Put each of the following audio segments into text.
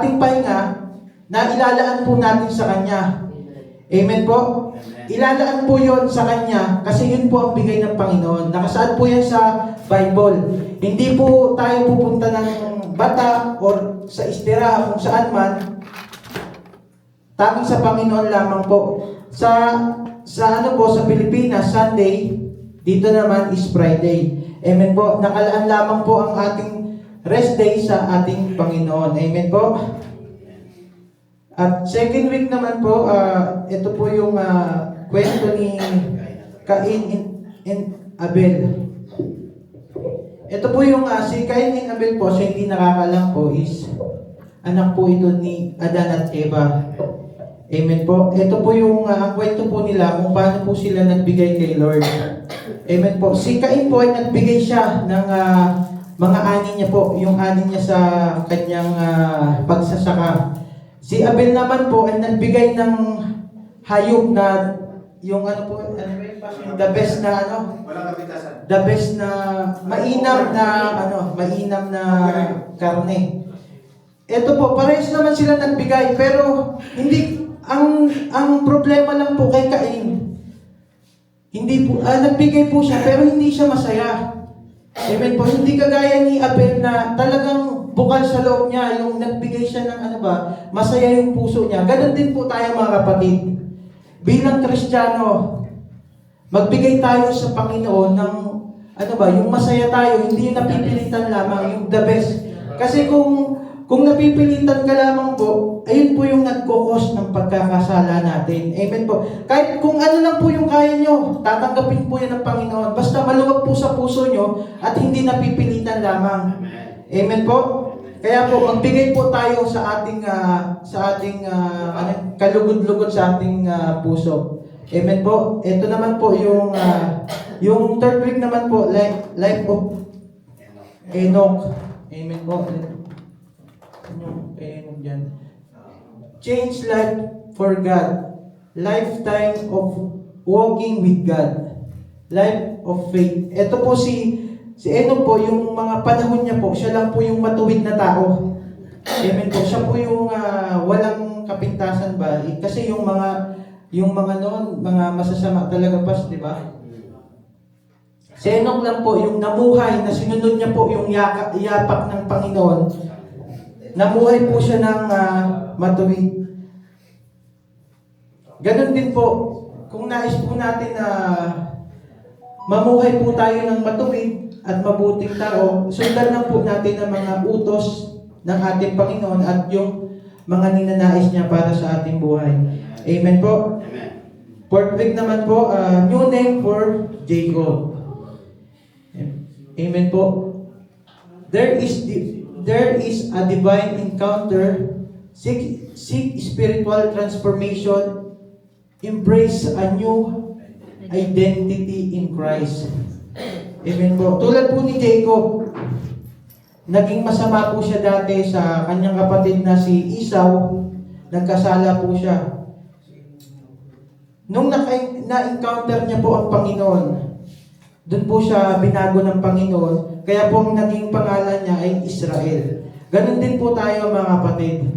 ating pahinga na ilalaan po natin sa Kanya. Amen po? Ilalaan po yon sa Kanya kasi yun po ang bigay ng Panginoon. Nakasaad po yan sa Bible. Hindi po tayo pupunta ng bata or sa istirahan kung saan man. Tanging sa Panginoon lamang po. Sa Pilipinas, Sunday, dito naman is Friday. Amen po. Nakalaan lamang po ang ating rest day sa ating Panginoon. Amen po. At second week naman po, ito po yung kwento ni Cain and Abel. Ito po yung si Cain and Abel po, so hindi nakakalam po, is anak po ito ni Adan at Eva. Amen po. Ito po yung ang kwento po nila kung paano po sila nagbigay kay Lord. Amen po. Si Cain po ay nagbigay siya ng mga ani niya po, yung ani niya sa kanyang pagsasaka. Si Abel naman po ay nagbigay ng hayop na yung the best na Walang kapitasan. the best na mainam na karne. Ito po, parehas naman sila nagbigay, pero hindi ang problema lang po kay Cain. Hindi po nagbigay po siya pero hindi siya masaya. Amen po. Hindi kagaya ni Abel na talagang bukal sa loob niya, yung nagbigay siya ng masaya yung puso niya. Ganon din po tayo mga kapatid. Bilang Kristiyano, magbigay tayo sa Panginoon ng yung masaya tayo, hindi yung napipilitan lamang, yung the best. Kasi kung napipilitan ka lamang po, ayun po yung nagkukos ng pagkakasala natin. Amen po. Kahit kung ano lang po yung kaya nyo, tatanggapin po yan ng Panginoon. Basta maluwag po sa puso nyo at hindi napipilitan lamang. Amen po. Kaya po, magbigay po tayo sa ating kalugod-lugod sa ating puso. Amen po. Ito naman po yung third week naman po, life of Enoch. Amen po. Change life for God. Lifetime of walking with God. Life of faith. Ito po si Enoch po, yung mga panahon niya po, siya lang po yung matuwid na tao. Amen po. Siya po yung walang kapintasan ba? Kasi yung mga noon, mga masasama talaga pas, di ba? Si Enoch lang po yung namuhay na sinunod niya po yung yapak ng Panginoon. Namuhay po siya ng matuwid. Ganon din po, kung nais po natin na mamuhay po tayo ng matuwid at mabuting tao, sundan lang po natin ang mga utos ng ating Panginoon at yung mga ninanais niya para sa ating buhay. Amen po. Fourth week naman po, new name for Jacob. Amen po. There is a divine encounter, seek spiritual transformation, embrace a new identity in Christ. Amen po. Tulad po ni Jacob, naging masama po siya dati sa kanyang kapatid na si Esau, nagkasala po siya. Nung na-encounter niya po ang Panginoon, doon po siya binago ng Panginoon, kaya po ang naging pangalan niya ay Israel. Ganon din po tayo mga kapatid.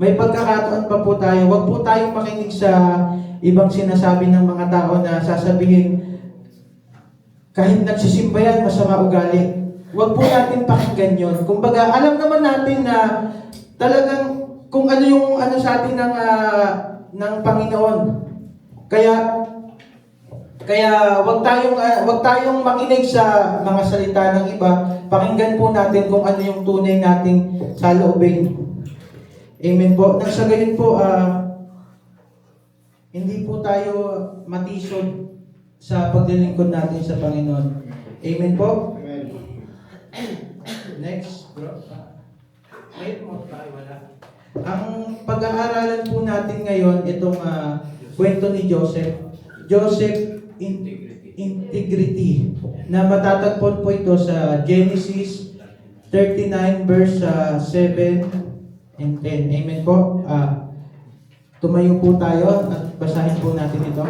May pagkakataon pa po tayo, wag po tayong makinig sa ibang sinasabi ng mga tao na sasabihin, kahit nagsisimba yan, masama ugali. Huwag po natin pakinggan yun. Kumbaga, alam naman natin na talagang kung ano yung sa atin ng Panginoon. Kaya wag tayong makinig sa mga salita ng iba. Pakinggan po natin kung ano yung tunay nating saloobin. Amen po. Nang sa gayon po, hindi po tayo matisod sa paglilingkod natin sa Panginoon. Amen po? Amen. Next, bro. Ngayon mo tayo wala. Ang pag-aaralan po natin ngayon, itong kwento ni Joseph. Joseph integrity. Na matatagpon po ito sa Genesis 39 verse 7 and 10. Amen po? Tumayo po tayo at basahin po natin ito.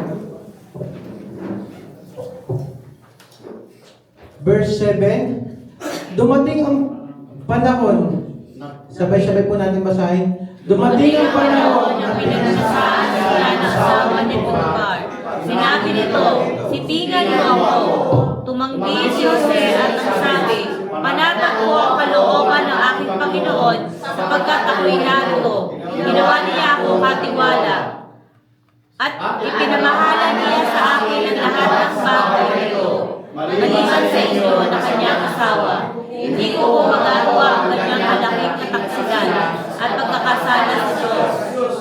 Verse 7, dumating ang panahon Sabay-sabay po natin basahin. Dumating ang panahon na pinagsasahan sila ng asawa ni Potiphar. Sinabi nito, "Sipingan mo ako." Tumanggi si Jose at nagsabi, "Panatag ko ang kalooban ng aking Panginoon sapagkat ako'y narito." Ginawa niya ako katiwala at ipinamahalan niya sa akin ang lahat ng bagay na ito. Maliban sa inyo na kanyang asawa, hindi ko po magagawa ang kanyang malaking kataksilan at pagkakasala sa Diyos.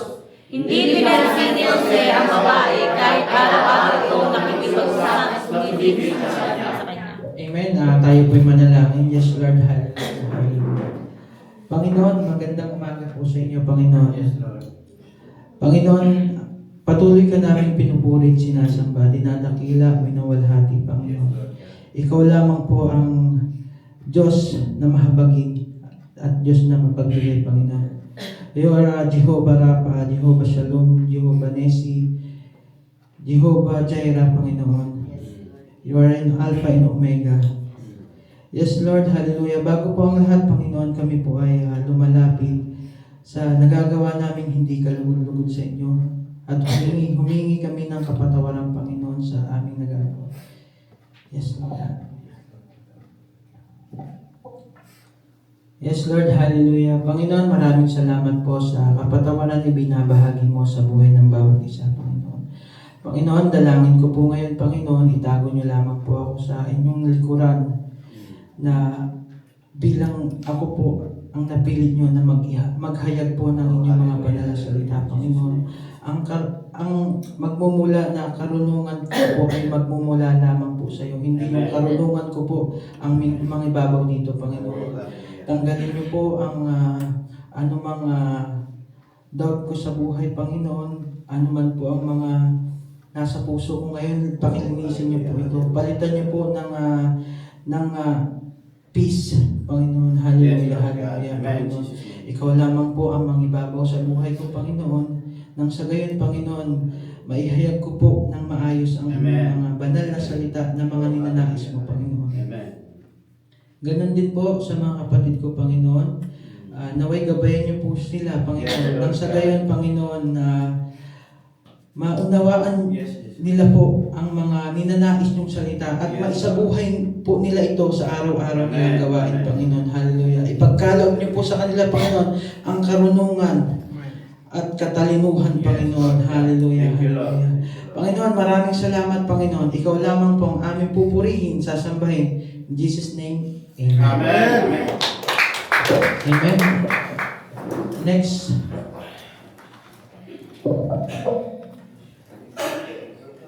Hindi pinansin ni Jose ang babae kahit araw-araw itong nakikipagsasabi sa kanya. Amen. Tayo po'y manalangin. Yes, Lord. Hallelujah. Panginoon, magandang umaga po sa inyo, Panginoon. Yes, Lord. Panginoon, patuloy ka namin pinupurit, sinasamba, dinadakila, minawalhati, Panginoon. Ikaw lamang po ang Diyos na mahabagin at Diyos na mapagbigay, Panginoon. You are Jehovah Rapha, Jehovah Shalom, Jehovah Nisi, Jehovah Jireh, Panginoon. You are in Alpha and Omega. Yes, Lord, hallelujah. Bago po ang lahat, Panginoon, kami po ay lumalapit sa nagagawa namin hindi kalugod sa inyo. At humingi kami ng kapatawaran, Panginoon, sa aming nagagawa. Yes, Lord. Yes, Lord, hallelujah. Panginoon, maraming salamat po sa kapatawaran na binabahagi mo sa buhay ng bawat isa, Panginoon. Panginoon, dalangin ko po ngayon, Panginoon, itago niyo lamang po ako sa inyong likuran na bilang ako po ang napili niyo na maghayag po ng inyong mga banal na salita, Panginoon. Ang magmumula na karunungan ko po ay magmumula lamang po sa iyo. Hindi yung karunungan ko po ang mga ibabaw dito, Panginoon. Tanggalin niyo po ang anumang doubt ko sa buhay, Panginoon. Ano man po ang mga nasa puso ko ngayon, pakilinisin niyo po ito. Palitan niyo po ng peace, Panginoon. Hallelujah, hallelujah, Panginoon. Ikaw lamang po ang mangibabaw sa buhay ko, Panginoon. Nang sa gayon, Panginoon, maihayag ko po ng maayos ang mga banal na salita na mga ninanais mo, Panginoon. Amen. Ganon din po sa mga kapatid ko, Panginoon. Naway gabayan niyo po sila, Panginoon. Nang sa gayon, Panginoon, na maunawaan nila po ang mga ninanais niyong salita at maisabuhay po nila ito sa araw-araw nilang gawain, Panginoon. Hallelujah. Ipagkaloob niyo po sa kanila, Panginoon, ang karunungan at katalinuhan, Panginoon. Hallelujah. Hallelujah. Panginoon, maraming salamat, Panginoon. Ikaw lamang po ang aming pupurihin, sasambahin. In Jesus' name, Amen. Amen. Amen. Next.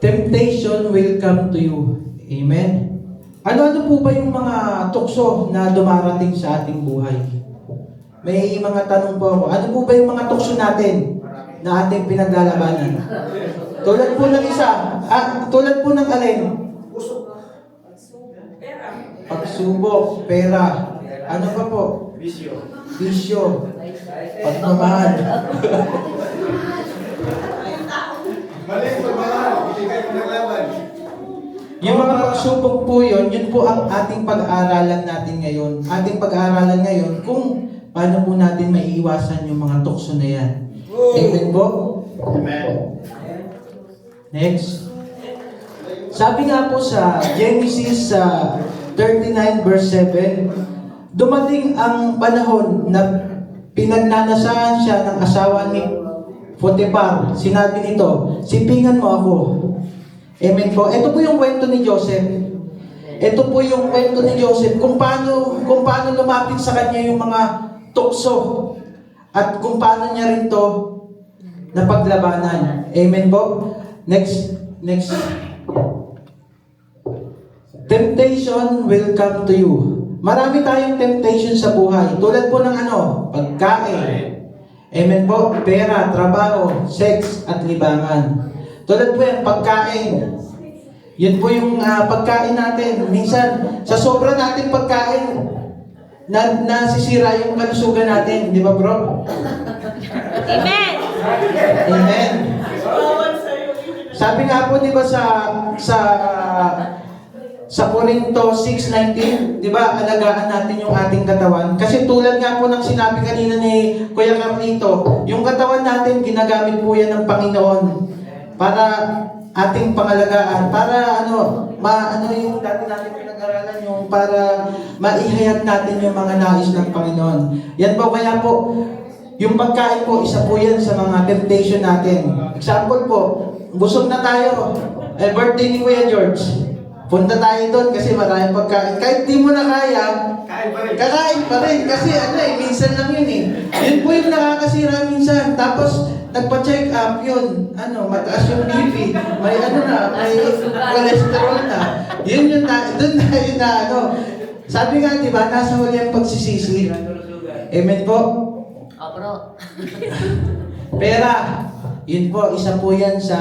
Temptation will come to you. Amen. Ano-ano po ba yung mga tukso na dumarating sa ating buhay? May mga tanong po ako. Ano po ba yung mga tukso natin na ating pinaglalabanan? Tulad po ng isa. Tulad po ng alin? Pagsubok, pera. Ano pa po? Bisyo. Pagmamahal. Yung mga pagsubok po yun po ang ating pag-aaralan natin ngayon. Ating pag-aaralan ngayon kung paano po natin maiiwasan yung mga tukso na yan. Amen po? Amen. Next. Sabi nga po sa Genesis 39 verse 7, dumating ang panahon na pinagnanasahan siya ng asawa ni Potiphar. Sinabi nito, "Sipingan mo ako." Amen po. Ito po yung kwento ni Joseph. Ito po yung kwento ni Joseph kung paano lumapit sa kanya yung mga tukso at kung paano niya rin to napaglabanan. Amen po. Next. Temptation will come to you. Marami tayong temptation sa buhay. Tulad po ng pagkain. Amen po. Pera, trabaho, sex, at libangan. Tulad po yan, pagkain. Yun po yung pagkain natin. Minsan, sa sobra natin pagkain, nasisira yung kalusugan natin. Di ba, bro? Amen! Amen. Sabi nga po, di ba, sa sa Corinto 6:19, di ba, alagaan natin yung ating katawan. Kasi tulad nga po ng sinabi kanina ni Kuya Carlito, yung katawan natin, ginagamit po yan ng Panginoon para ating pangalagaan, para ano yung dati natin pinag-aralan, yung para maihayag natin yung mga nais ng Panginoon. Yan po, kaya po, yung pagkain po, isa po yan sa mga temptation natin. Example po, busog na tayo, birthday ni Kuya George. Punta tayo doon kasi maraming pagkain. Kahit di mo na kaya, kakain pa rin. Kasi minsan lang yun eh. Yun po yung nakakasira minsan. Tapos, nagpa-check up yun. Mataas yung BP. May may cholesterol na. Yun yung doon tayo na Sabi nga, di ba, nasa huli ang pagsisisi. Amen po? Bro. Pera. Yun po, isa po yan sa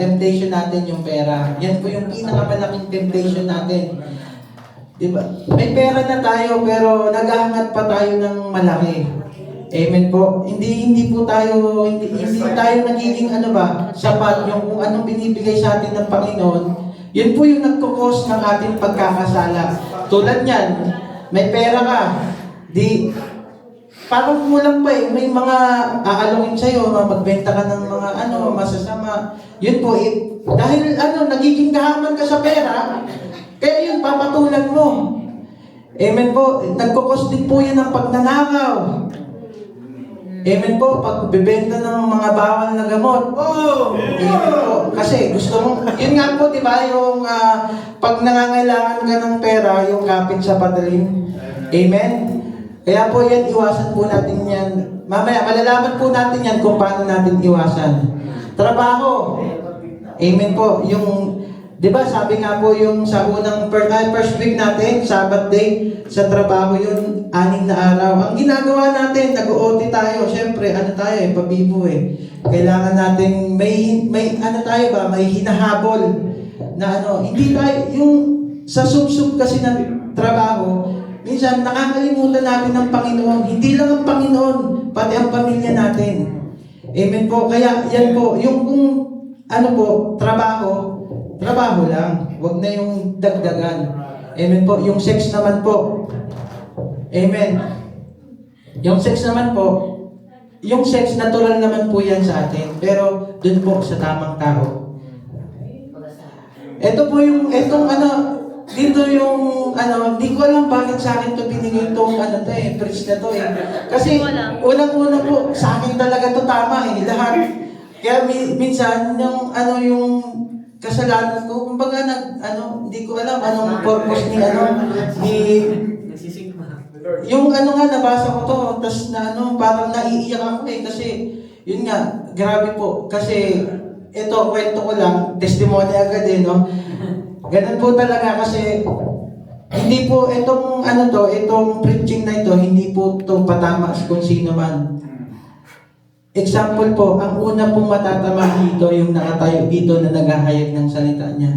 temptation natin, yung pera. Yan po yung pinakamalaking temptation natin. Diba? May pera na tayo, pero naghahangat pa tayo ng malaki. Amen po. Hindi po tayo, hindi tayo nagiging sapat yung kung anong binibigay sa atin ng Panginoon. Yun po yung nagkukos ng ating pagkakasala. Tulad niyan, may pera ka, parang kulang pa eh. May mga aalungin sa'yo, magbenta ka ng mga masasama. Yun po dahil nagiging gahaman ka sa pera, kaya yun, papatulan mo. Amen po. Nagkukos din po yan ng pagnanakaw. Amen po. Pagbebenta ng mga bawal na gamot. Amen po. Kasi gusto mo, yun nga po, di ba, yung pag nangangailangan ka ng pera, yung kapit sa patalim. Amen? Kaya po yan, iwasan po natin yan. Mamaya, malalaman po natin yan kung paano natin iwasan. Trabaho. Amen po. Di ba, sabi nga po yung sa unang first week natin, Sabbath day, sa trabaho yun, 6 na araw. Ang ginagawa natin, nag-OT tayo. Siyempre, tayo pabibo eh. Kailangan natin, may hinahabol na hindi tayo, yung sa sub-sub kasi ng trabaho, minsan, nakakalimutan natin ng Panginoon. Hindi lang ang Panginoon, pati ang pamilya natin. Amen po. Kaya, yan po, yung kung trabaho lang. Huwag na yung dagdagan. Amen po. Yung sex naman po. Amen. Yung sex naman po, yung sex natural naman po yan sa atin. Pero, dun po sa tamang tao. Ito po dito yung, hindi ko alam bakit sa akin to binigay itong, preach na to eh. Kasi, unang-una po, sa akin talaga to tama eh, lahat. Kaya minsan, yung kasalanan ko, kumbaga hindi ko alam anong purpose yung nabasa ko to, tas parang naiiyak ako eh, kasi, yun nga, grabe po, kasi, kwento ko lang, testimony agad eh, Ganun po talaga kasi hindi po itong preaching na ito, hindi po ito patama kung sino man. Example po, ang una pong matatama dito, yung nakatayo dito na naghahayag ng salita niya.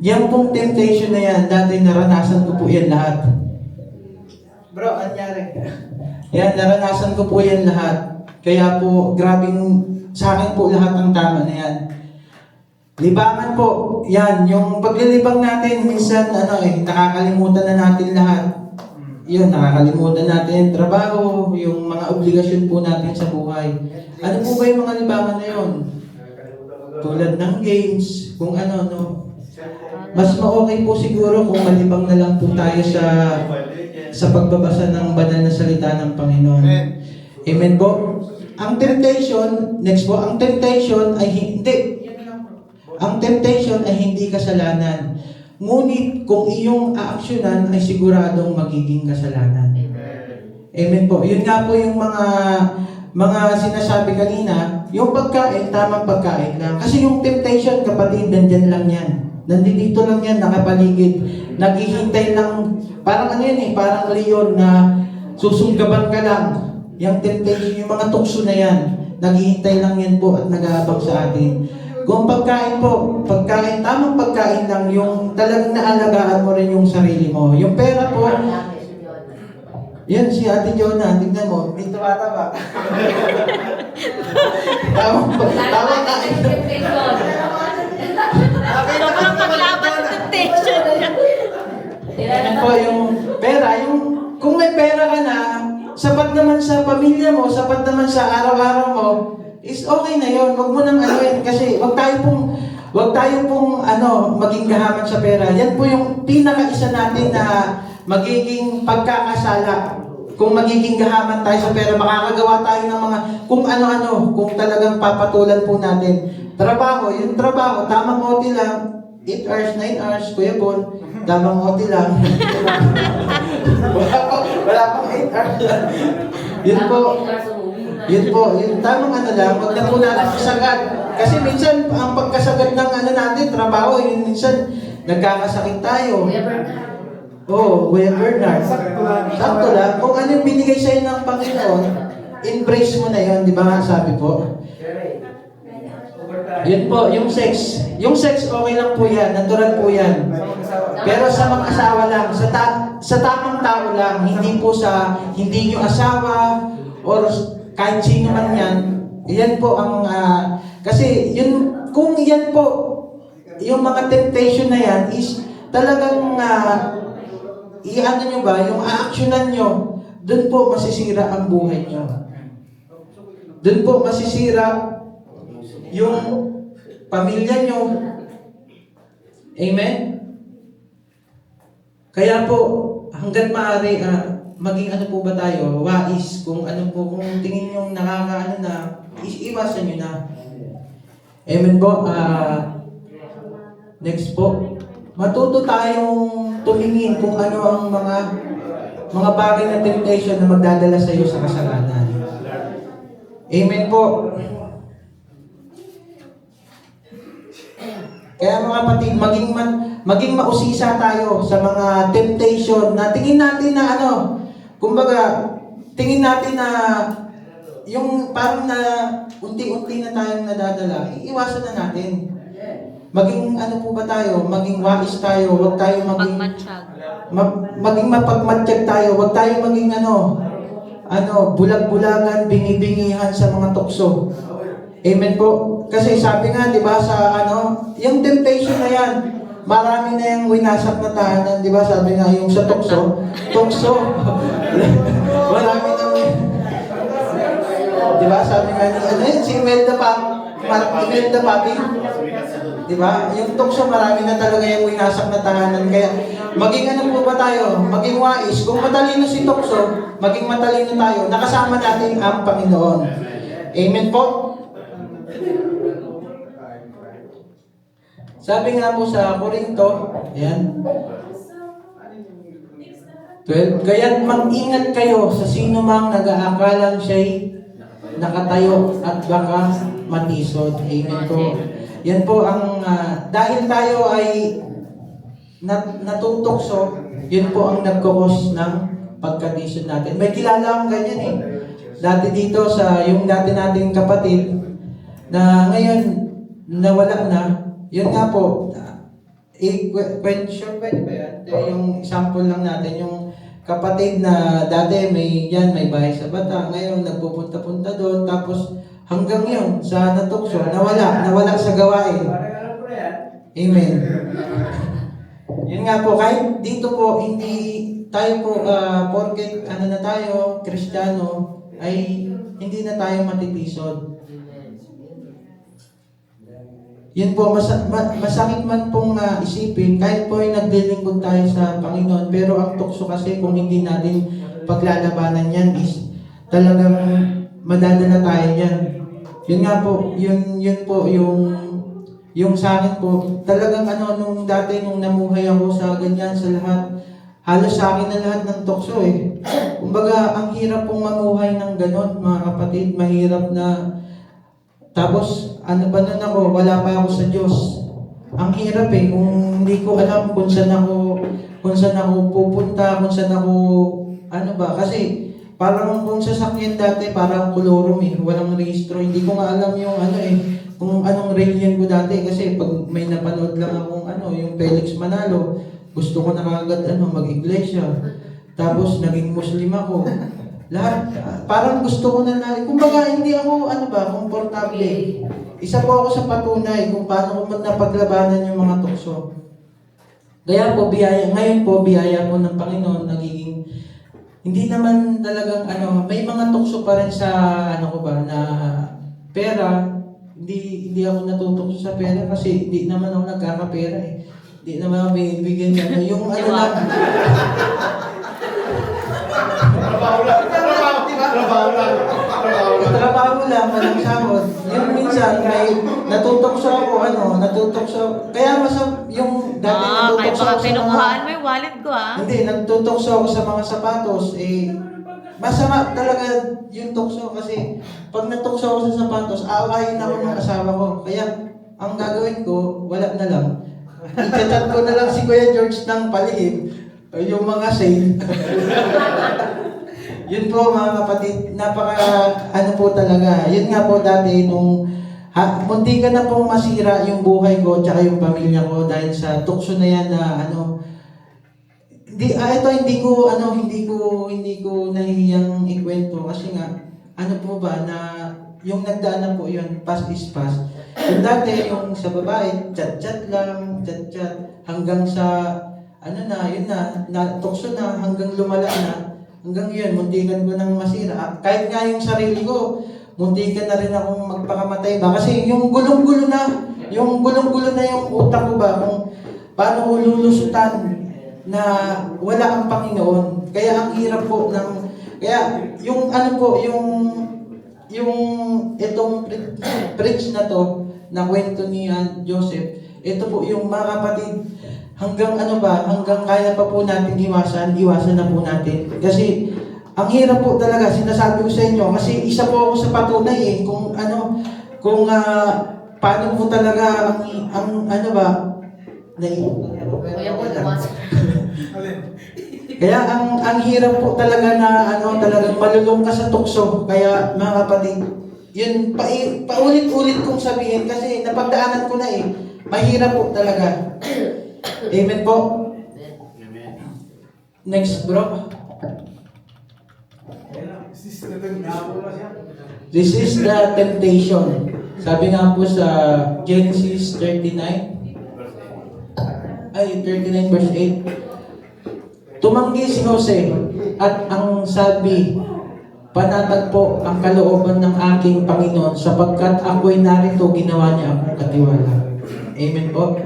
Yan pong temptation na yan, dati naranasan ko po yan lahat. Bro, anyari? Yan, naranasan ko po yan lahat. Kaya po, grabing sa akin po lahat ng tama na yan. Libangan po, yan, yung paglilibang natin, minsan, nakakalimutan na natin lahat. Yun, nakakalimutan natin yung trabaho, yung mga obligasyon po natin sa buhay. Ano po ba yung mga libangan na yun? Tulad ng games, kung Mas ma-okay po siguro kung malibang na lang po tayo sa pagbabasa ng banal na salita ng Panginoon. Amen po. Ang temptation ay hindi kasalanan. Ngunit kung iyong aaksyonan ay siguradong magiging kasalanan. Amen po. Yun nga po yung mga sinasabi kanina, yung pagkain, tamang pagkain lang. Kasi yung temptation, kapatid, nandyan lang yan. Nandito lang yan, nakapaligid. Naghihintay lang, parang parang leon na susunggaban ka lang. Yung temptation, yung mga tukso na yan, naghihintay lang yan po at nag-aabang sa atin. Kung pagkain po, tamang pagkain lang, yung talagang naalagaan mo rin yung sarili mo. Yung pera po, yan si Ate Jonah, tignan mo, may tumataba. Tamang kain. Sobrang paglaban sa temptation. sa araw-araw mo, is okay na yun. Huwag mo nang anuin kasi huwag tayo pong maging gahaman sa pera. Yan po yung pinaka-isa natin na magiging pagkakasala. Kung magiging gahaman tayo sa pera, makakagawa tayo ng mga kung ano-ano, kung talagang papatulan po natin. Trabaho, yung trabaho, tamang OT lang, 8 hours, 9 hours, Kuya Bon, tamang OT lang. wala pang 8 hours. Yun po, yung tamang lang, wag na po natin kasagad. Kasi minsan, ang pagkasagad ng natin, trabaho, yun minsan, nagkakasakit tayo. Oo, Kuya Bernard. Sakto lang. Kung ano yung binigay sa'yo ng Panginoon, embrace mo na yun, di ba nga sabi po? Yun po, yung sex. Yung sex, okay lang po yan, natural po yan. Pero sa mga asawa lang, sa tamang tao lang, hindi po sa, hindi nyo asawa, or kahit sino man yan, yan po ang, kasi yun, kung yan po, yung mga temptation na yan is talagang, i-ano nyo ba, yung a-actionan nyo, doon po masisira ang buhay nyo. Doon po masisira yung pamilya nyo. Amen? Kaya po, hanggat maaari, maging ano po ba tayo, wais, kung ano po, kung tingin nyo nakakaano na, iwasan nyo na. Amen po. Next po. Matuto tayong tumingin kung ano ang mga bagay na temptation na magdadala sa iyo sa kasalanan. Amen po. Kaya mga kapatid, maging mausisa tayo sa mga temptation na tingin natin na kumbaga, tingin natin na yung parang na unti-unti na tayong nadadala, iiwasan na natin. Maging ano po ba tayo? Maging wais tayo. Huwag tayo maging mapagmatsyag tayo. Huwag tayo maging bulag-bulagan, bingi-bingihan sa mga tukso. Amen po. Kasi sabi nga, di ba, sa yung temptation na yan, marami na yung winasak na tahanan, di ba? Sabi nga yung sa tukso, marami na, di ba? Sabi nga si Imelda Papi, di ba? Yung tukso, marami na talaga yung winasak na tahanan. Kaya, maging ano po ba tayo? Maging wais. Kung matalino si tukso, maging matalino tayo. Nakasama natin ang Panginoon. Amen po. Sabi nga po sa Korinto, ayan, 12, kaya't mag-ingat kayo sa sino mang nag-aakalang siya'y nakatayo at baka matisod. Amen po. Yan po ang, dahil tayo ay natutokso, yun po ang nagkukos ng pagkatisod natin. May kilala akong ganyan eh. Dati dito yung dati nating kapatid, na ngayon, nawala na, yun nga po, pwede ba yan? Yung example lang natin, yung kapatid na dati may bahay sa Bata, ngayon nagpupunta-punta doon, tapos hanggang yun, sa natukso, nawala sa gawain. Amen. Yun nga po, kahit dito po, hindi tayo po, porket na tayo, Kristiyano, ay hindi na tayo matitisod. Yun po, masakit man pong isipin, kahit po ay naglilingkod tayo sa Panginoon, pero ang tukso kasi kung hindi natin paglalabanan yan is talagang madadala tayo yan. Yun nga po, yun po yung sa akin po, talagang nung dati nung namuhay ako sa ganyan sa lahat, halos sa akin na lahat ng tukso eh. Kumbaga, ang hirap pong mamuhay ng ganon, mga kapatid, mahirap na. Tapos, ba nun ako, wala pa ako sa Diyos. Ang hirap eh, kung hindi ko alam kung saan ako pupunta, kung saan ako, kasi parang kung sasakyan dati, parang kolorum eh, walang rehistro. Hindi ko nga alam yung kung anong religion ko dati. Kasi pag may napanood lang akong yung Felix Manalo, gusto ko na kagad mag-iglesia. Tapos naging Muslim ako. Lahat, parang gusto ko na kumbaga hindi ako, komportable. Isa po ako sa patunay kung paano ko napaglabanan yung mga tukso. Kaya po, ngayon po, biyaya po ng Panginoon, nagiging Hindi naman talagang may mga tukso pa rin sa na pera. Hindi ako natutukso sa pera kasi hindi naman ako nagkakapera eh. Hindi naman ako binibigyan yung lang. Trabaho lang. Trabaho lang. Trabaho lang, walang sahod. Yung minsan, may natutokso ako, kaya yung dati Kaya natutokso baka ako sa pinukuhaan mo yung wallet ko hindi, natutokso ako sa mga sapatos, masama talaga yung tukso kasi pag natukso ako sa sapatos, aawayin ako ng asawa ko. Kaya, ang gagawin ko, wala na lang. I-chat ko na lang si Kuya George ng palihim, yung mga sale. Yun po mga kapatid, po talaga. Yun nga po dati nung munti ka na pong masira yung buhay ko tsaka yung pamilya ko dahil sa tukso na yan na hindi ko nahihiyang ikwento kasi nga na yung nagdaan na po yun, past is past. Yung dati yung sa babae, chat-chat lang, chat-chat hanggang sa tukso na hanggang lumala na. Hanggang yun, muntikan ko nang masira. Kahit nga yung sarili ko, muntikan na rin akong magpakamatay ba. Kasi yung gulong-gulo na yung utak ko ba, kung paano ko lulusutan na wala ang Panginoon. Kaya ang hirap po kaya yung itong preach na to, na kwento ni Joseph, ito po yung mga kapatid, hanggang kaya pa po natin iwasan na po natin. Kasi, ang hirap po talaga, sinasabi ko sa inyo, kasi isa po ako sa patunay paano po talaga kaya ang hirap po talaga na talagang malulong ka sa tukso. Kaya mga kapatid, yun paulit-ulit kong sabihin kasi napagdaanan ko na mahirap po talaga. Amen po. Amen. Next, bro. This is the temptation. Sabi nga po sa Genesis 39 verse 8. Tumanggi si Jose at ang sabi, panatag po ang kalooban ng aking Panginoon sapagkat ako'y narito, ginawa niya akong katiwala. Amen po.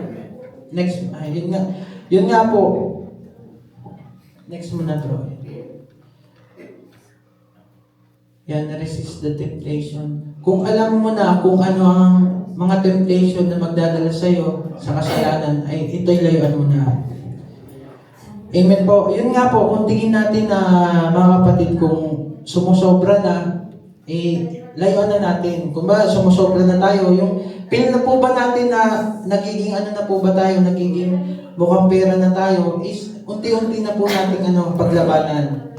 Next, yun nga po. Next muna, bro. Yan, resist the temptation. Kung alam mo na kung ano ang mga temptation na magdadala sa'yo sa kasalanan, ay ito'y layuan mo na. Amen po. Yun nga po, kung tingin natin na mga kapatid, kung sumusobra na, layuan na natin. Kung ba, sumusobra na tayo, yung feel na po ba natin na nagiging na po ba tayo, nagiging mukhang pera na tayo, is unti-unti na po natin paglabanan.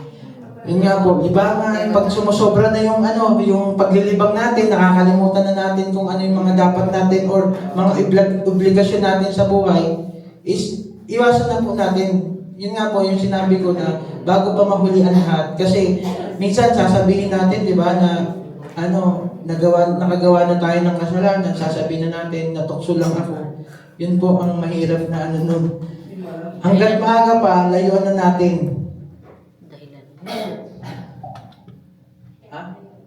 Yun nga po, iba nga, pag sumusobra na yung paglilibang natin, nakakalimutan na natin kung ano yung mga dapat natin or mga obligasyon natin sa buhay, is iwasan na po natin. Yun nga po, yung sinabi ko na bago pa mahuli ang lahat. Kasi minsan sasabihin natin, di ba, na nakagawa na tayo ng kasalanan, sasabihin na natin, natukso lang ako. Yun po ang mahirap na nun. Hanggang maaga pa, layuan na natin.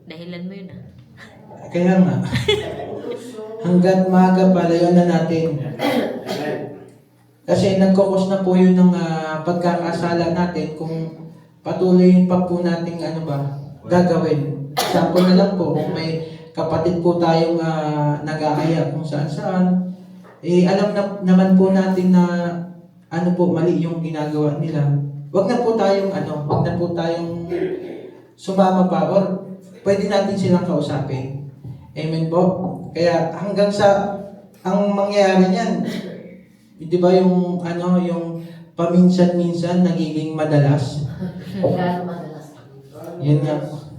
Dahilan mo yun Kaya nga. Hanggang maaga pa, layuan na natin. Kasi nagkukos na po yun ng pagkakasala natin kung patuloy pa po natin gagawin. Sample na lang po, kung may kapatid po tayong nag-aaya kung saan-saan, alam naman po natin na mali yung ginagawa nila. Wag na po tayong sumama pa or pwede natin silang kausapin. Amen po. Kaya hanggang sa ang mangyayari niyan, di ba yung paminsan-minsan nagiging madalas? Yan nga po.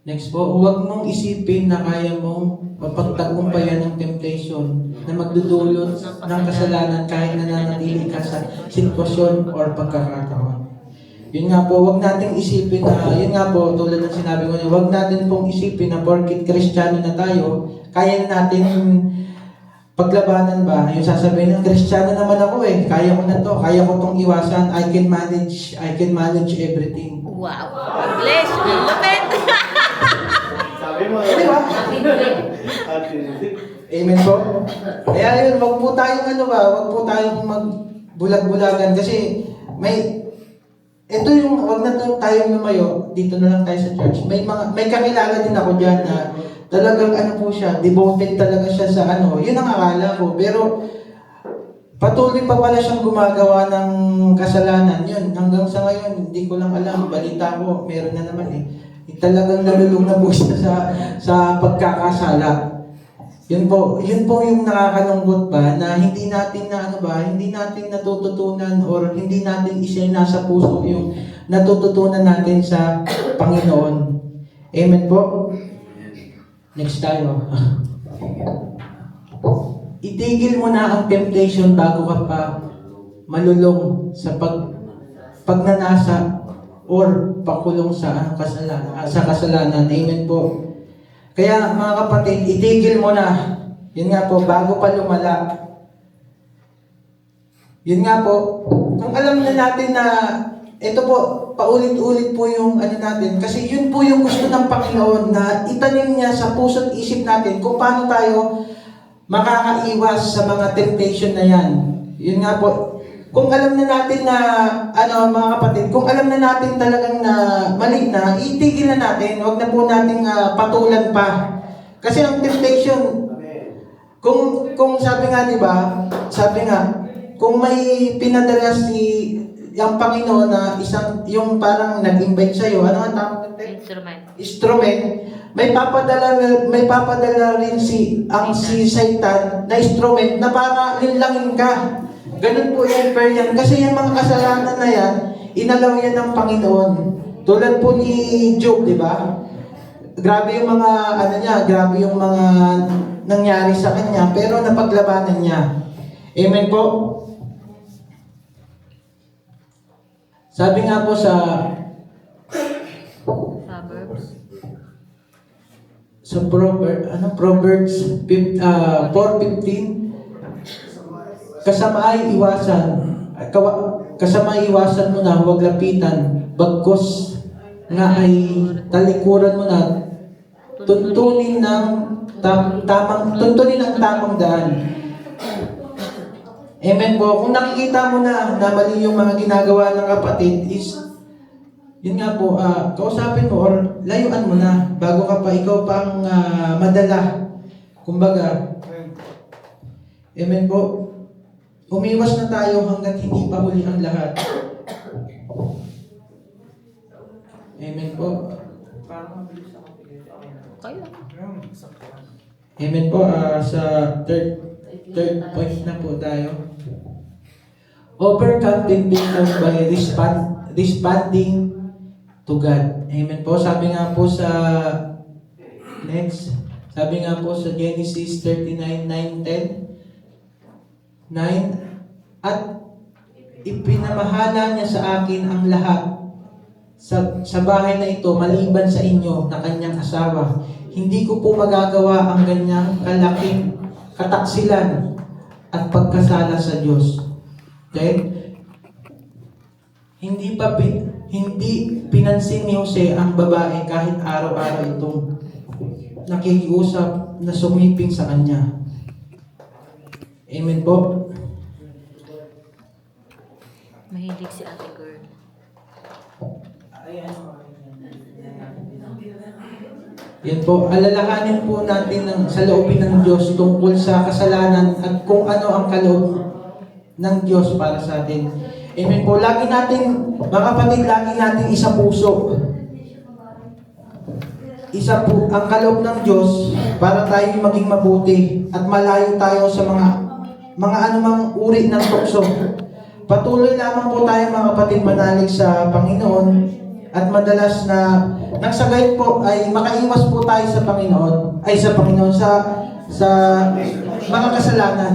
Next po, huwag mong isipin na kaya mong mapagtagumpayan ng temptation na magdudulot ng kasalanan kahit nananatili ka sa sitwasyon or pagkakataon. Yun nga po, huwag nating isipin na, yun nga po, tulad ng sinabi ko niya, huwag natin pong isipin na porkit Kristiyano na tayo, kaya natin paglabanan ba, yung sasabihin ng Kristiyano naman ako eh, kaya ko na to, kaya ko tong iwasan, I can manage everything. Wow. English. Lupit. Sabi mo. Di ba? Authentic. Amen po? Kaya yun, wag po tayong magbulag-bulagan kasi ito yung, wag na to tayong lumayo, dito na lang tayo sa church. May kakilala din ako dyan na talagang po siya, devoted talaga siya sa yun ang akala ko. Pero patuloy pa pala siyang gumagawa ng kasalanan. Yun, hanggang sa ngayon, hindi ko lang alam. Balita ko, meron na naman eh. Talagang nalulung na po siya sa pagkakasala. Yun po yung nakakalungkot ba na hindi natin natututunan or hindi natin nasa puso yung natututunan natin sa Panginoon. Amen po? Next tayo. Itigil mo na ang temptation bago ka pa malulong sa pagnanasa or pakulong sa kasalanan. Amen po. Kaya mga kapatid, itigil mo na. Yun nga po, bago pa lumala. Yun nga po, kung alam na natin na ito po, paulit-ulit po yung natin. Kasi yun po yung gusto ng Panginoon na itanim niya sa puso't isip natin kung paano tayo makakaiwas sa mga temptation na yan. Yun nga po, kung alam na natin na, mga kapatid, kung alam na natin talagang na mali na, itigil na natin, huwag na po nating patulan pa. Kasi ang temptation, kung sabi nga, di ba, kung may pinadala yung Panginoon na yung parang nag-invite sa'yo, ano ang tawag? Instrument. May papadala rin si Satan na instrument na para linlangin ka. Ganun po yung prayer yan. Kasi yung mga kasalanan na yan, inalaw yan ng Panginoon. Tulad po ni Job, di ba? Grabe yung mga, grabe yung mga nangyari sa kanya, pero napaglabanan niya. Amen po? Sabi nga po sa Proverbs 4:15, kasama iwasan mo na, huwag lapitan, bagkos nga ay talikuran mo na, tuntunin ang tamang daan. Amen po. Kung nakikita mo na mali yung mga ginagawa ng kapatid, yun nga po, kausapin mo or layuan mo na bago ka pa ikaw pang madala. Kumbaga, amen po. Umiwas na tayo hanggat hindi pa huli ang lahat. Amen po. Amen po. Sa third point na po tayo. Overcome temptation by responding to God. Amen po. Sabi nga po sa Genesis 39:9-10, at ipinamahala niya sa akin ang lahat sa bahay na ito maliban sa inyo na kanyang asawa. Hindi ko po magagawa ang ganyang kalaking kataksilan at pagkasala sa Diyos. Okay? Hindi pinansin ni Jose ang babae kahit araw-araw itong nakikiusap na sumiping sa kanya. Amen po. Mahilig si Ate Girl. Yan po, alalahanin po natin sa loobin ng Diyos tungkol sa kasalanan at kung ano ang kaloob ng Diyos para sa atin. Amen po. Lagi natin, mga kapatid, isa puso. Isa po, ang kaloob ng Diyos para tayo maging mabuti at malayo tayo sa mga anumang uri ng tukso. Patuloy lamang po tayo, mga kapatid, manalig sa Panginoon at madalas na nang sa gayon po ay makaiwas po tayo sa Panginoon, sa mga kasalanan.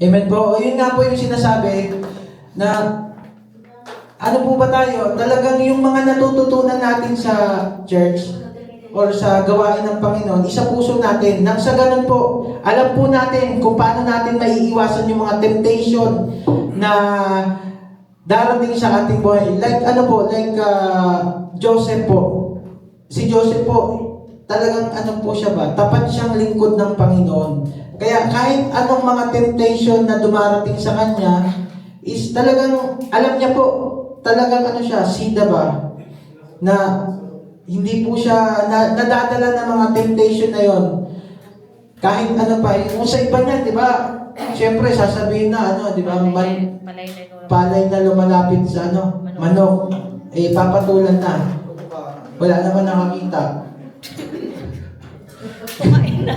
Amen po. O yun nga po yung sinasabi na ano po ba tayo? Talagang yung mga natututunan natin sa church, or sa gawain ng Panginoon, isa puso natin. Nang sa ganun po, alam po natin kung paano natin maiiwasan yung mga temptation na darating sa ating buhay. Like Joseph po. Si Joseph po, talagang po siya ba? Tapat siyang lingkod ng Panginoon. Kaya kahit anong mga temptation na dumarating sa kanya, is talagang, alam niya po, talagang sida ba? Na hindi po siya nadadala ng mga temptation na yon. Kahit kung sa iba niyan, di ba? Siyempre, sasabihin na, di ba? Palay na lumalapit sa manok. Papatulan na. Wala naman nakakita. Kumain na.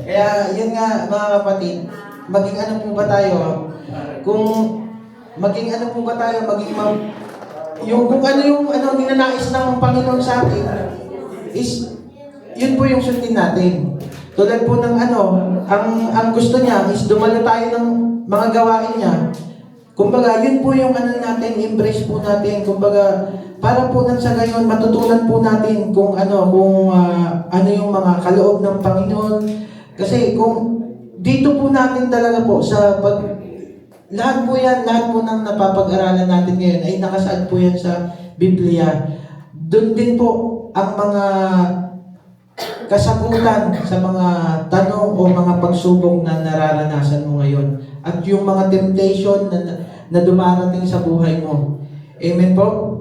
Kaya, yun nga, mga kapatid, maging po ba tayo? Kung maging po ba tayo, kung ano ninanais ng Panginoon sa atin, is, yun po yung sundin natin. Tulad po ng ang gusto niya is dumalo tayo ng mga gawain niya. Kumbaga, yun po yung natin, embrace po natin. Kumbaga, para po nang sa gayon, matutunan po natin kung ano yung mga kaloob ng Panginoon. Kasi kung dito po natin talaga po sa lahat po ng napapag-aralan natin ngayon ay nakasaad po yan sa Biblia. Doon din po ang mga kasagutan sa mga tanong o mga pagsubok na nararanasan mo ngayon. At yung mga temptation na dumarating sa buhay mo. Amen po?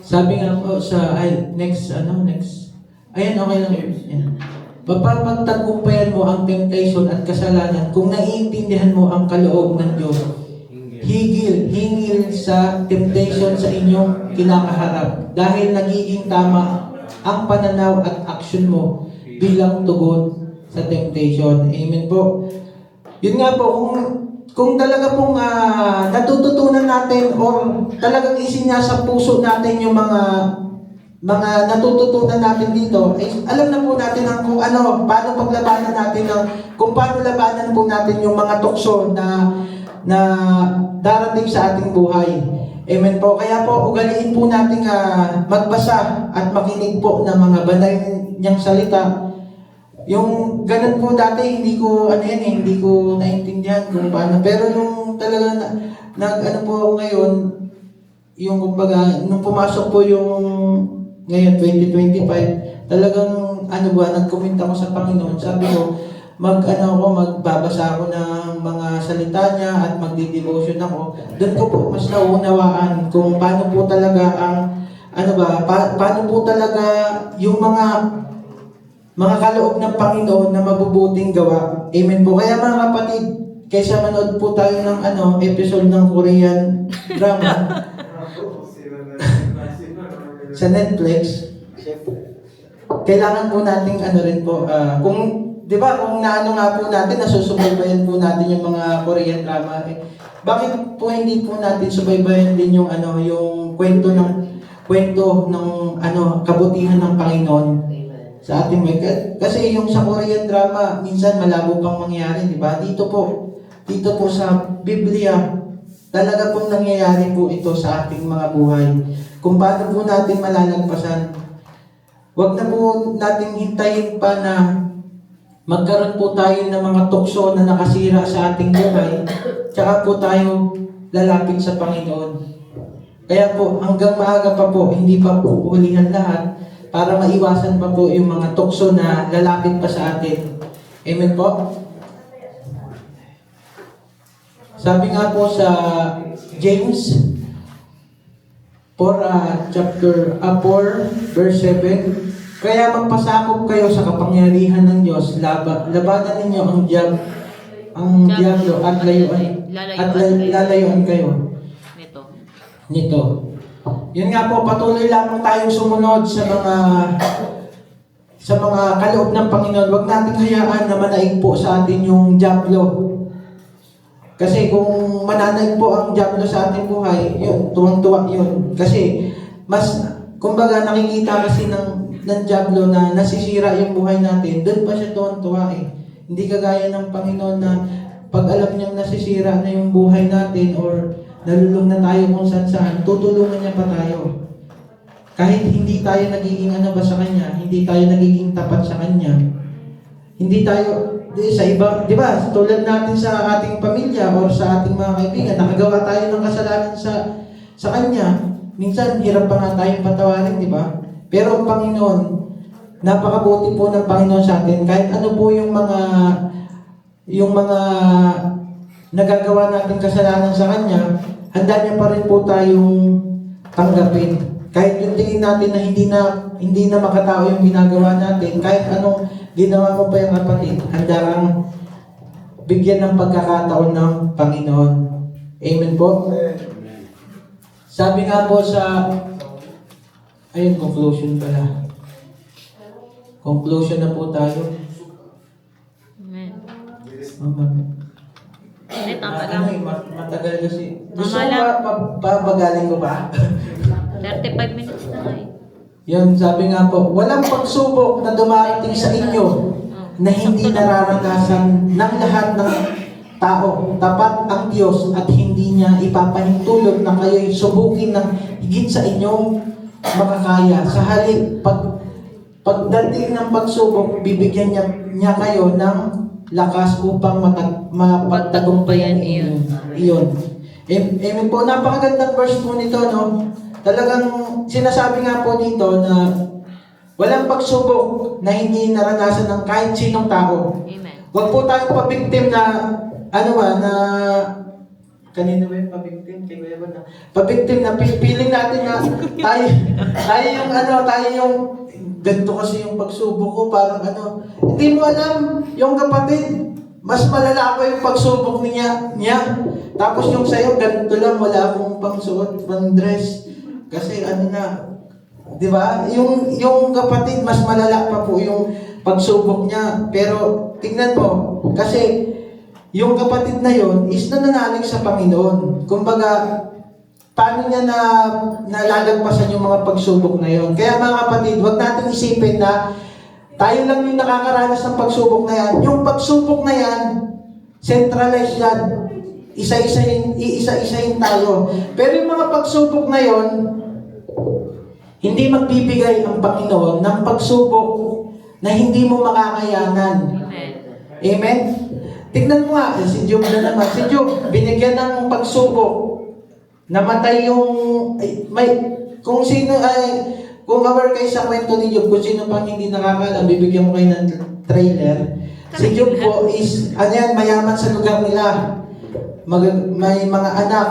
Sabi nga po next. Ayan, okay lang yun. Ayan. Mapapagtagumpayan mo ang temptation at kasalanan kung naiintindihan mo ang kaloob ng Diyos. Hingil sa temptation sa inyong kinakaharap dahil nagiging tama ang pananaw at aksyon mo bilang tugon sa temptation. Amen po. Yun nga po, kung talaga pong natututunan natin or talagang isinasa puso natin yung mga natututunan natin dito, alam na po natin kung paano paglabanan natin, kung paano labanan po natin yung mga tukso na darating sa ating buhay. Amen po. Kaya po, ugaliin po natin magbasa at makinig po ng mga banal niyang salita. Yung ganun po dati, hindi ko naintindihan kung paano. Pero nung talaga po ako ngayon, yung kumbaga, nung pumasok po yung ngayon, 2025, talagang, nag-comment ako sa Panginoon. Sabi ko, magbabasa ako ng mga salita niya at magdi-devotion ako. Doon ko po mas nauunawaan kung paano po talaga paano po talaga yung mga kaloob ng Panginoon na mabubuting gawa. Amen po. Kaya mga kapatid, kaysa manood po tayo ng episode ng Korean drama, sa Netflix, kailangan po nating rin po, kung, di ba, kung nga po natin, nasusubaybayan po natin yung mga Korean drama, bakit po hindi po natin subaybayan din yung, yung kwento ng kabutihan ng Panginoon sa ating mga, kasi yung sa Korean drama, minsan malabo pang mangyari, di ba? Dito po sa Biblia, talaga pong nangyayari po ito sa ating mga buhay. Kung paano po natin malalagpasan. Huwag na po natin hintayin pa na magkaroon po tayo ng mga tukso na nakasira sa ating buhay, tsaka po tayo lalapit sa Panginoon. Kaya po, hanggang maaga pa po, hindi pa po hulihan lahat para maiwasan pa po yung mga tukso na lalapit pa sa atin. Amen po? Sabi nga po sa James 4 verse 7, kaya magpasakop kayo sa kapangyarihan ng Diyos, labanan ninyo ang diablo at lalayuan kayo nito. Yun nga po, patuloy lamang tayong sumunod sa mga kaloob ng Panginoon. Huwag nating hayaan na manaig po sa atin yung diablo. Kasi kung mananaig po ang diablo sa ating buhay, yun, tuwang-tuwa yun. Kasi, kumbaga nakikita kasi ng diablo na nasisira yung buhay natin, doon pa siya tuwang-tuwa eh. Hindi kagaya ng Panginoon na pag alam niyang nasisira na yung buhay natin or nalulung na tayo kung saan, tutulungan niya pa tayo. Kahit hindi tayo nagiging ano ba sa Kanya, hindi tayo nagiging tapat sa Kanya, hindi tayo, sa iba, di ba, tulad natin sa ating pamilya or sa ating mga kaibigan, nakagawa tayo ng kasalanan sa Kanya, minsan hirap pa nga tayong patawarin, di ba? Pero ang Panginoon, napakabuti po ng Panginoon sa atin, kahit ano po yung mga nagagawa natin kasalanan sa Kanya, handa niya pa rin po tayong tanggapin. Kahit yung tingin natin na hindi na makatao yung ginagawa natin, kahit anong ginawa mo pa yung kapatid, handa kang bigyan ng pagkakataon ng Panginoon. Amen po? Sabi nga po sa, ayun, conclusion pala. Conclusion na po tayo. Amen. Mama. Tama lang. Matagal kasi. Gusto Tama mo lang. papagaling ko ba? 35 minutes na kayo. Yun, sabi nga po, walang pagsubok na dumarating sa inyo na hindi nararanasan ng lahat ng tao. Tapat ang Diyos at hindi niya ipapahintulot na kayo'y subukin ng higit sa inyong makakaya. Sa halip, pagdating ng pagsubok, bibigyan niya kayo ng lakas upang mapagtagumpayan iyon. Amen po. Napakagandang verse po nito, no? Talagang sinasabi nga po dito na walang pagsubok na hindi naranasan ng kahit sinong tao. Amen. Huwag po tayong pabiktim na, kanino ba yung pabiktim? Kay Kuya Bon, pabiktim na piling natin na tayo yung ganito kasi yung pagsubok ko, parang hindi mo alam, yung kapatid, mas malala pa yung pagsubok niya. Tapos yung sa'yo, ganito lang, wala akong pangsuot, pang dress. Kasi di ba? Yung kapatid, mas malala pa po yung pagsubok niya. Pero, tingnan mo, kasi yung kapatid na yon is nananalig sa Panginoon. Kumbaga, paano niya nalalagpasan yung mga pagsubok na yon? Kaya mga kapatid, huwag natin isipin na tayo lang yung nakakaranas ng pagsubok na yan. Yung pagsubok na yan, centralized yan. Iisa-isahin tayo. Pero yung mga pagsubok na yon, hindi magbibigay ang Panginoon ng pagsubok na hindi mo makakayanan. Amen. Amen? Tignan mo nga, si Job na naman. Si Job, binigyan ng pagsubok. Namatay kung aware kayo sa kwento ni Job, kung sino pang hindi nakakaalam, bibigyan mo kayo ng trailer. Si Job po is, mayaman sa lugar nila. May mga anak.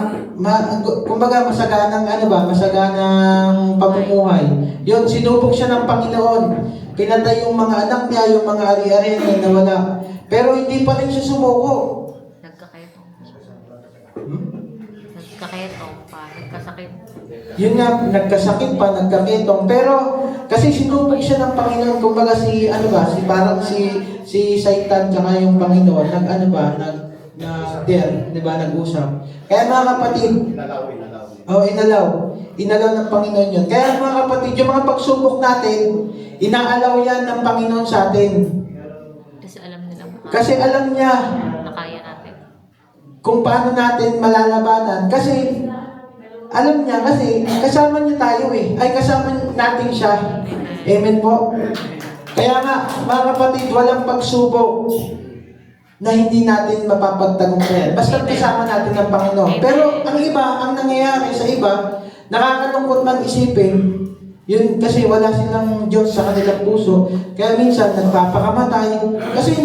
Kumbaga, masaganang pamumuhay. Yun, sinubok siya ng Panginoon. Pinatay yung mga anak niya, yung mga ari-ari na nawala. Pero hindi pa rin siya sumuko. Nagkaketong pa. Nagkasakit. Yun nga, nagkasakit pa, nagkaketong. Pero, kasi sinubok siya ng Panginoon. Kumbaga si Satan tsaka yung Panginoon, nag-usap. Kaya mga kapatid, inalaw ng Panginoon yun. Kaya mga kapatid, yung mga pagsubok natin, inaalaw yan ng Panginoon sa atin. Kasi alam niya Nakaya natin. kung paano natin malalabanan. Kasi alam niya, kasi kasama niya tayo kasama natin siya. Amen po. Kaya nga, mga kapatid, walang pagsubok na hindi natin mapapagtagumpayan. Basta kasama natin ang Panginoon. Pero ang iba, ang nangyayari sa iba, nakakalungkot man isipin, yun kasi wala silang Diyos sa kanilang puso. Kaya minsan nagpapakamatay. Kasi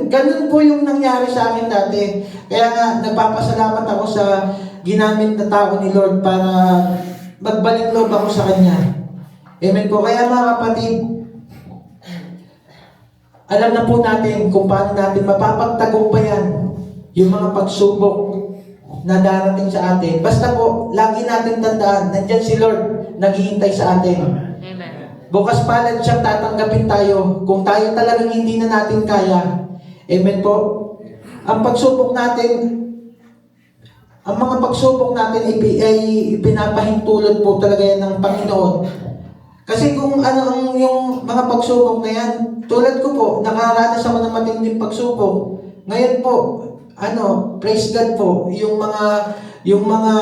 ganun po yung nangyari sa akin dati. Kaya nga, nagpapasalamat ako sa ginamit na tao ni Lord para magbalik loob ako sa Kanya. Amen po. Kaya mga kapatid, alam na po natin kung paano natin mapapagtagumpayan yung mga pagsubok na darating sa atin. Basta po, lagi natin tandaan, nandyan si Lord, naghihintay sa atin. Amen. Bukas palad siyang tatanggapin tayo kung tayo talagang hindi na natin kaya. Amen po. Ang mga pagsubok natin ay pinapahintulot po talaga yan ng Panginoon. Kasi kung yung mga pagsubok na yan, tulad ko po, nakaranas ako ng matinding pagsubok. Ngayon po, praise God po, yung mga yung mga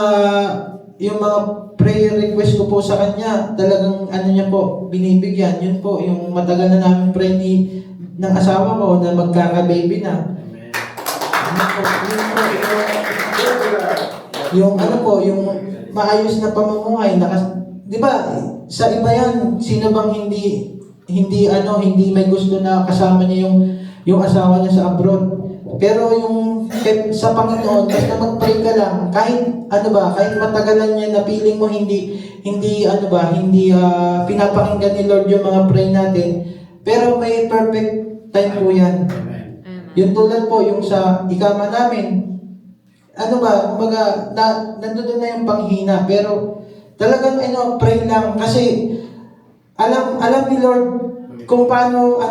prayer request ko po sa kanya, talagang ano niya po, binibigyan. Yun po, yung matagal na namin pray ng asawa ko na magkaka-baby na. Ano po, yung ano po, yung maayos na pamumuhay, di ba, sa iba yan, sino bang hindi may gusto na kasama niya yung asawa niya sa abroad. Pero sa Panginoon, basta mag-pray ka lang, kahit matagalan niya na feeling mo hindi pinapakinggan ni Lord yung mga pray natin, pero may perfect time po yan. Yung tulad po, yung sa ikama namin, nandun na yung panghina, pero talagang pray lang, kasi alam ni Lord kung paano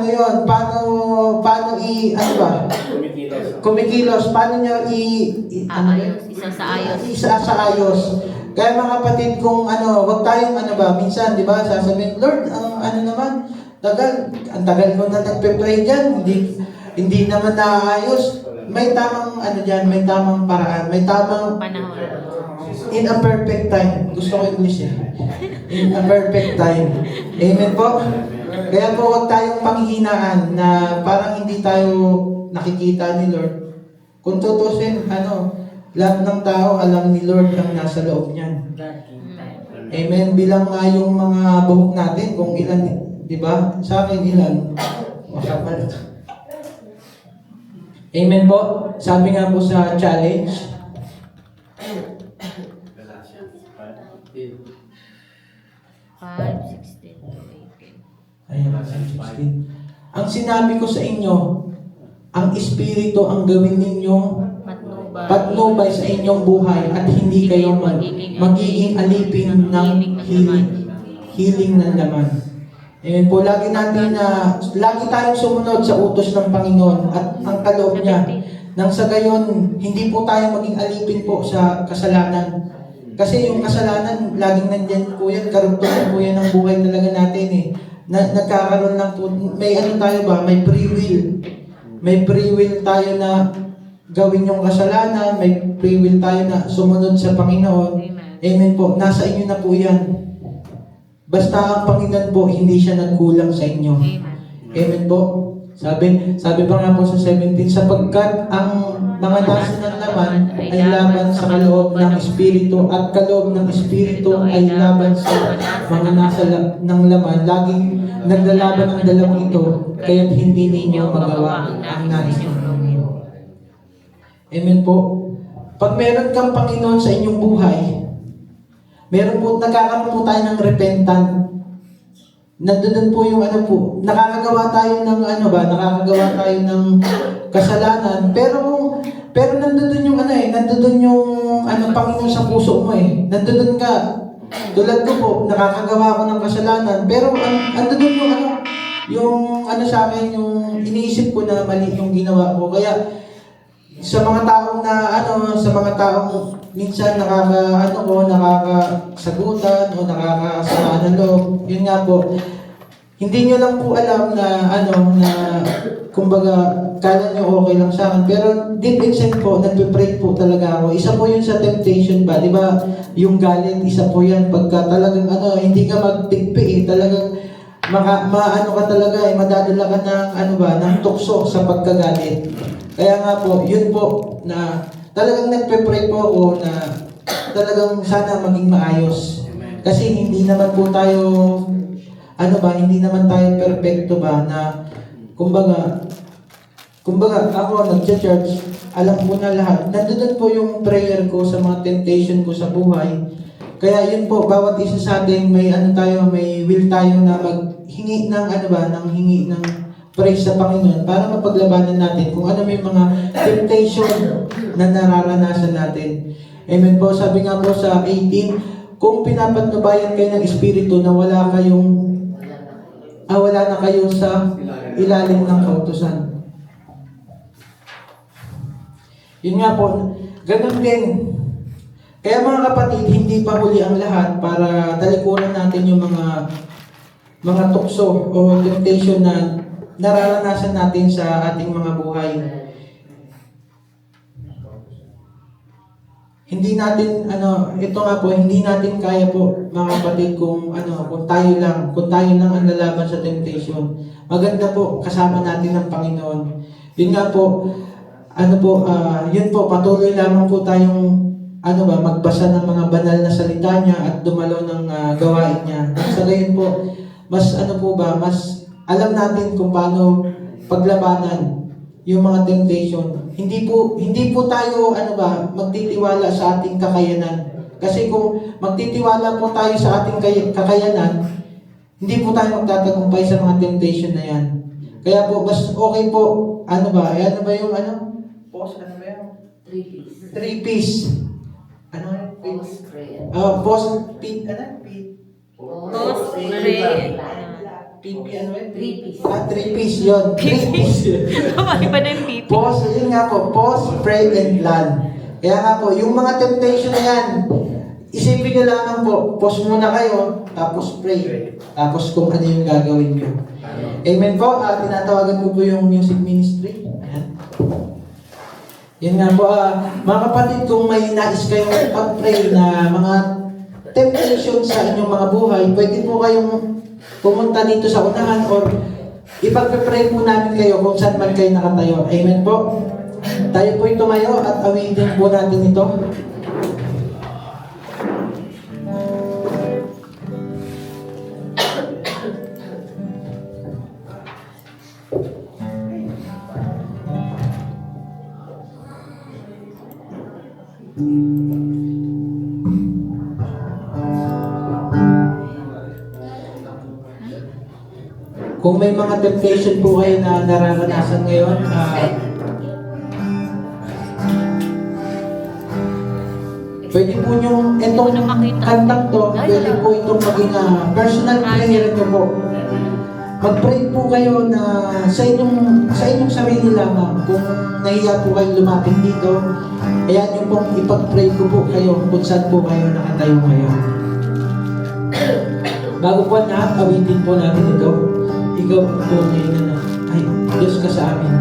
kumikilos, paano niya isa sa ayos. Kaya mga kapatid, kung wag tayong minsan, di ba, sasabihin, Lord, ang tagal ko na nagpe-pray dyan, hindi naman naayos. May tamang may tamang paraan, may tamang Panahon. in a perfect time. Gusto ko English yan. In a perfect time. Amen po? Kaya po huwag tayong panghihinaan na parang hindi tayo nakikita ni Lord. Kung tutusin, lahat ng tao alam ni Lord ang nasa loob niyan. Amen. Bilang nga yung mga buhok natin, kung ilan, di ba? Sa akin ilan? Amen po. Sabi nga po sa challenge, 5:16 to 18. ayun, 16. Ang sinabi ko sa inyo, ang Espiritu ang gawin ninyong patnubay sa inyong buhay at hindi kayo magiging alipin ng hiling ng laman. Amen po, lagi tayong sumunod sa utos ng Panginoon at ang kaloob niya. Nang sa gayon, hindi po tayo maging alipin po sa kasalanan. Kasi yung kasalanan, laging nandyan po yan, karugtungan po yan ng buhay talaga natin eh. Nagkakaroon lang po, may tayo ba? May free will. May free will tayo na gawin yung kasalanan, may free will tayo na sumunod sa Panginoon. Amen po, nasa inyo na po yan. Basta ang Panginoon po, hindi siya nagkulang sa inyo. Amen po. Sabi pa nga po sa 17, sapagkat ang mga nasa ng laman ay laban sa kaloob ng Espiritu at kaloob ng Espiritu ay laban sa mga nasa ng laman. Laging naglalaban ang dalawang ito, kaya't hindi ninyo magawa ang nais ninyo. Amen po. Pag meron kang Panginoon sa inyong buhay, nagkakaroon po tayo ng repentant. Nandoon po yung nakakagawa tayo ng kasalanan, pero nandoon yung Panginoon sa puso mo eh. Nandoon ka. Tulad ko po, nakakagawa ko ng kasalanan, pero nandoon yung sa akin, yung iniisip ko na mali yung ginawa ko. Kaya sa mga taong minsan nakakasagutan o nakakasama ng loob, yun nga po, hindi nyo lang po alam na kumbaga, kala nyo okay lang sa akin, pero deep inside po, nagpe-pray po talaga ako. Isa po yun sa temptation ba, di ba? Yung galit, isa po yan, pagka talagang hindi ka magtigpi talagang ka talaga madadala ka ng ng tukso sa pagkagalit. Kaya nga po, yun po, na talagang nagpe-pray po ako na talagang sana maging maayos. Kasi hindi naman po tayo, hindi naman tayo perfecto ba, na kumbaga ako nag-church, alam ko na lahat. Nandun po yung prayer ko sa mga temptation ko sa buhay. Kaya yun po, bawat isa sa atin, may will tayo na maghingi ng praise sa Panginoon para mapaglabanan natin kung ano may mga temptation na nararanasan natin. Amen po. Sabi nga po sa 18, kung pinapatnubayan kayo ng Espiritu na wala na kayo sa ilalim ng kautusan. Yun nga po, ganun din. Kaya mga kapatid, hindi pa huli ang lahat para talikuran natin yung mga tukso o temptation na nararanasan natin sa ating mga buhay. hindi natin ito nga po, hindi natin kaya po mga kapatid kung kung tayo lang ang lalaban sa temptation. Maganda po kasama natin ang Panginoon. Yun nga po, yun po, patuloy lamang po tayong magbasa ng mga banal na salita niya at dumalo ng gawain niya. At sa gayon po, mas mas alam natin kung paano paglabanan yung mga temptation. Hindi po tayo magtitiwala sa ating kakayanan. Kasi kung magtitiwala po tayo sa ating kakayanan, hindi po tayo magtatagumpay sa mga temptation na yan. Kaya po, mas okay po, yung Post, ano ba yan? 3Ps. Ano yan? Post, P, Post, pray. PP, ano yan? 3Ps. 3Ps yun. 3Ps. Kamali pa na yung pipi. Pause, yun nga po, pause, pray, and plan. Kaya nga po, yung mga temptation na yan, isipin nyo lamang po, pause muna kayo, tapos pray. Tapos kung ano yung gagawin nyo. Amen po, tinatawagan ko po yung music ministry. Ayan. Yan nga po, mga kapatid, kung may nais kayong pag-pray na mga temptation sa inyong mga buhay, pwede po kayong pumunta dito sa unahan or ipag-pray po namin kayo kung saan man kayo nakatayo. Amen po. Tayo po'y tumayo at awitin po natin ito. Kung may mga temptation po kayo na nararanasan ngayon, pwede po nyo, itong kantang to, pwede po itong maging personal prayer nyo po. Mag-pray po kayo na sa inyong sarili lamang. Kung nahiya po kayo lumapit dito, ayan nyo pong ipag-pray ko po kayo kung saan po kayo nakatayo ngayon. Bago po na, awitin po natin ito. Ikaw po ngayon ay Diyos ka sa amin.